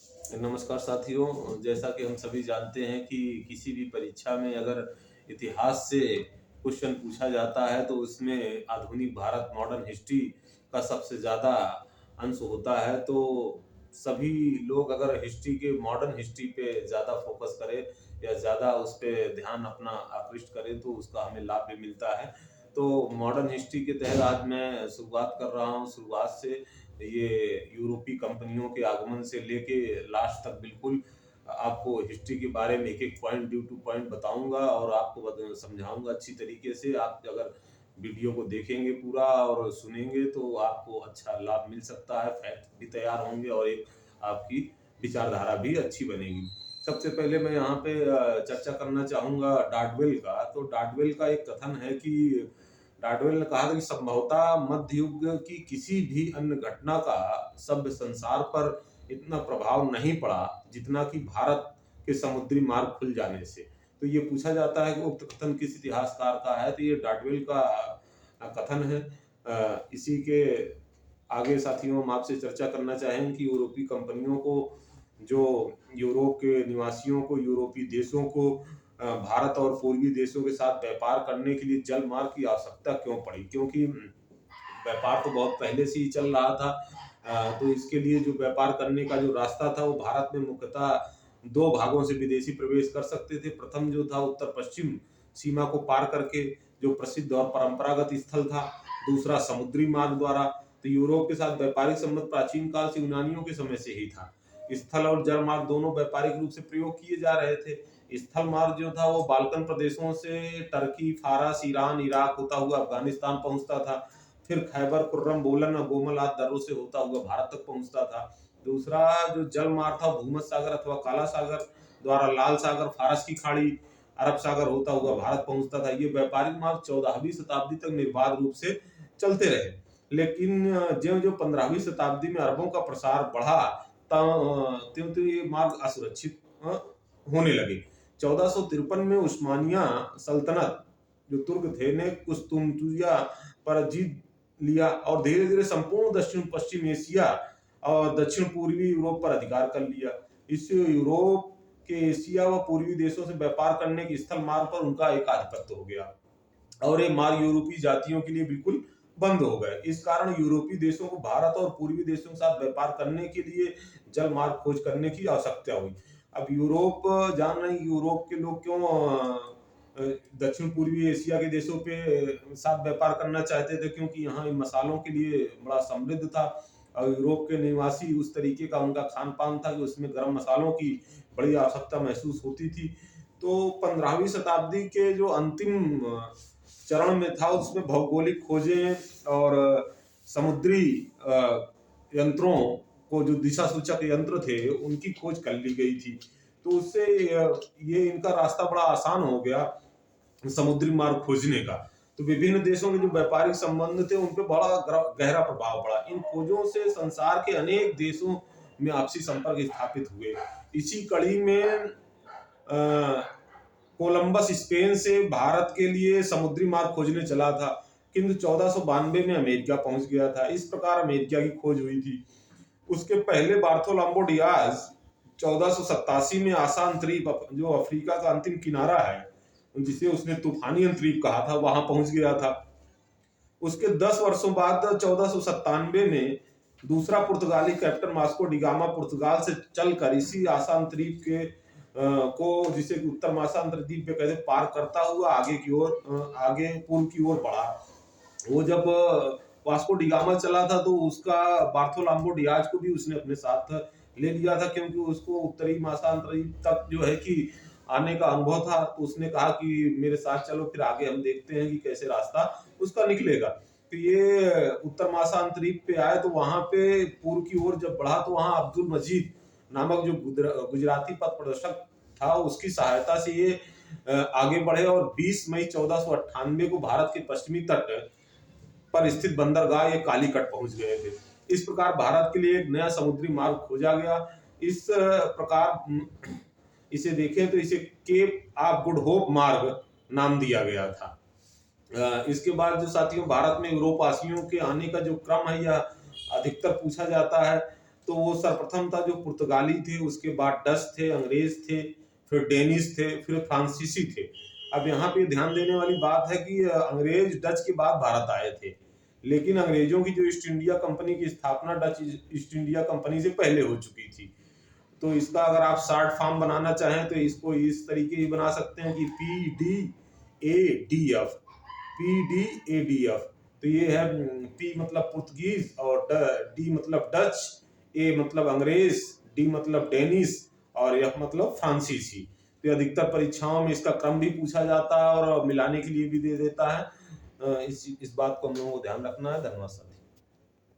नमस्कार साथियों, जैसा कि हम सभी जानते हैं कि किसी भी परीक्षा में अगर इतिहास से क्वेश्चन पूछा जाता है तो उसमें आधुनिक भारत मॉडर्न हिस्ट्री का सबसे ज़्यादा अंश होता है। तो सभी लोग अगर हिस्ट्री के मॉडर्न हिस्ट्री पे ज़्यादा फोकस करें या ज़्यादा उस पे ध्यान अपना आकृष्ट करें तो उसका हमें लाभ भी मिलता है। तो मॉडर्न हिस्ट्री के तहत आज मैं शुरुआत कर रहा हूँ। शुरुआत से ये यूरोपीय कंपनियों के आगमन से लेके लास्ट तक बिल्कुल आपको हिस्ट्री के बारे में एक एक पॉइंट ड्यू टू पॉइंट बताऊंगा और आपको समझाऊंगा अच्छी तरीके से। आप अगर वीडियो को देखेंगे पूरा और सुनेंगे तो आपको अच्छा लाभ मिल सकता है, फैक्ट भी तैयार होंगे और एक आपकी विचारधारा भी अच्छी बनेगी। सबसे पहले मैं यहाँ पे चर्चा करना चाहूंगा डार्डवेल का। तो डार्डवेल का एक कथन है कि डार्डवेल ने कहा था कि संभवतः मध्य युग की किसी भी अन्य घटना का सभ्य संसार पर इतना प्रभाव नहीं पड़ा जितना कि भारत के समुद्री मार्ग खुल जाने से। तो ये पूछा जाता है कि उक्त कथन किस इतिहासकार का है, तो ये डार्डवेल का कथन है। इसी के आगे साथियों हम आपसे चर्चा करना चाहेंगे कि यूरोपीय कंपनियों को, जो यूरोप के निवासियों को, यूरोपीय देशों को भारत और पूर्वी देशों के साथ व्यापार करने के लिए जल मार्ग की आवश्यकता क्यों पड़ी। क्योंकि व्यापार तो बहुत पहले से ही चल रहा था। तो इसके लिए जो व्यापार करने का जो रास्ता था वो भारत में मुख्यतः दो भागों से विदेशी प्रवेश कर सकते थे। प्रथम जो था उत्तर पश्चिम सीमा को पार करके, जो प्रसिद्ध और परंपरागत स्थल था। दूसरा समुद्री मार्ग द्वारा। तो यूरोप के साथ व्यापारिक संबंध प्राचीन काल से यूनानियों के समय से ही था। स्थल और जल मार्ग दोनों व्यापारिक रूप से प्रयोग किए जा रहे थे। स्थल मार्ग जो था वो बाल्कन प्रदेशों से टर्की, फारस, ईरान, इराक होता हुआ अफगानिस्तान पहुंचता था। फिर खैबर, कुर्रम, बोलन और गोमल आदि दर्रों से होता हुआ भारत तक पहुंचता था। दूसरा जो जल मार्ग था भूमध्य सागर अथवा काला सागर द्वारा लाल सागर, फारस की खाड़ी, अरब सागर होता हुआ भारत पहुंचता था। ये व्यापारिक मार्ग 14वीं शताब्दी तक निर्बाध रूप से चलते रहे। लेकिन जो जो 15वीं शताब्दी में अरबों का प्रसार बढ़ा त्यों त्यों ये मार्ग असुरक्षित होने लगे। 1453 में उस्मानिया सल्तनत जो तुर्क थे ने कुस्तुनतुनिया पर जीत लिया और धीरे धीरे संपूर्ण दक्षिण पश्चिम एशिया और दक्षिण पूर्वी यूरोप पर अधिकार कर लिया। इससे यूरोप के एशिया व पूर्वी देशों से व्यापार करने के स्थल मार्ग पर उनका एक आधिपत्य हो गया और ये मार्ग यूरोपीय जातियों के लिए बिल्कुल बंद हो गए। इस कारण यूरोपीय देशों को भारत और पूर्वी देशों के साथ व्यापार करने के लिए जल मार्ग खोज करने की आवश्यकता हुई। अब यूरोप जान रहे हैं यूरोप के लोग क्यों दक्षिण पूर्वी एशिया के देशों पे साथ व्यापार करना चाहते थे, क्योंकि यहाँ मसालों के लिए बड़ा समृद्ध था और यूरोप के निवासी उस तरीके का उनका खान पान था कि उसमें गर्म मसालों की बड़ी आवश्यकता महसूस होती थी। तो 15वीं शताब्दी के जो अंतिम चरण में था उसमें भौगोलिक खोजें और समुद्री यंत्रों को, जो दिशा सूचक यंत्र थे, उनकी खोज कर ली गई थी। तो उससे ये इनका रास्ता बड़ा आसान हो गया समुद्री मार्ग खोजने का। तो विभिन्न देशों के जो व्यापारिक संबंध थे उन पर बड़ा गहरा प्रभाव पड़ा। इन खोजों से संसार के अनेक देशों में आपसी संपर्क स्थापित हुए। इसी कड़ी में कोलंबस स्पेन से भारत के लिए समुद्री मार्ग खोजने चला था, किंतु 1492 में अमेरिका पहुंच गया था। इस प्रकार अमेरिका की खोज हुई थी। उसके पहले बार्थोलोम्बो डियाज 1487 में आसा अंतरीप, जो अफ्रीका का अंतिम किनारा है जिसे उसने तूफानी अंतरीप कहा था, वहां पहुंच गया था। उसके 10 वर्षों बाद 1497 में दूसरा पुर्तगाली कैप्टन वास्को डिगामा पुर्तगाल से चलकर इसी आसा अंतरीप के को, जिसे उत्तर महासागर द्वीप पे कहते, पार करता हुआ आगे की ओर, आगे पूर्व की ओर बढ़ा। वो जब वास्को डिगामा चला था तो उसका बार्थोलोम्बो डियाज को भी उसने अपने साथ ले लिया था, क्योंकि उसको उत्तरी महासागर तक जो है कि आने का अनुभव था। तो उसने कहा कि मेरे साथ चलो, फिर आगे हम देखते हैं कि कैसे रास्ता उसका निकलेगा। तो ये उत्तर महासागरीय पे आए तो वहां पे पूर्व की ओर जब बढ़ा तो वहां अब्दुल मजीद नामक जो गुजराती पथ प्रदर्शक था उसकी सहायता से ये आगे बढ़े और 20 मई 1498 को भारत के पश्चिमी तट पर स्थित बंदरगाह ये कालीकट पहुंच गए थे। इस प्रकार भारत के लिए एक नया समुद्री मार्ग खोजा गया। इस प्रकार इसे देखें तो इसे केप ऑफ गुड होप मार्ग नाम दिया गया था। इसके बाद जो साथियों भारत में यूरोपवासियों के आने का जो क्रम है यह अधिकतर पूछा जाता है। तो वो सर्वप्रथम था जो पुर्तगाली थे, उसके बाद डच थे, अंग्रेज थे, फिर डेनिश थे, फिर फ्रांसीसी थे। अब यहाँ पे ध्यान देने वाली बात है कि अंग्रेज डच के बाद भारत आए थे, लेकिन अंग्रेजों की जो ईस्ट इंडिया कंपनी की स्थापना डच ईस्ट इंडिया कंपनी से पहले हो चुकी थी। तो इसका अगर आप शॉर्ट फॉर्म बनाना चाहें तो इसको इस तरीके ही बना सकते हैं कि PDADF, PDADF। तो ये है पी मतलब पुर्तगीज और डी मतलब डच, ए मतलब अंग्रेज, डी मतलब डेनिश और एफ मतलब फ्रांसीसी। तो अधिकतर परीक्षाओं में इसका क्रम भी पूछा जाता है और मिलाने के लिए भी दे देता है। इस बात को हम लोगों को ध्यान रखना है। धन्यवाद सर।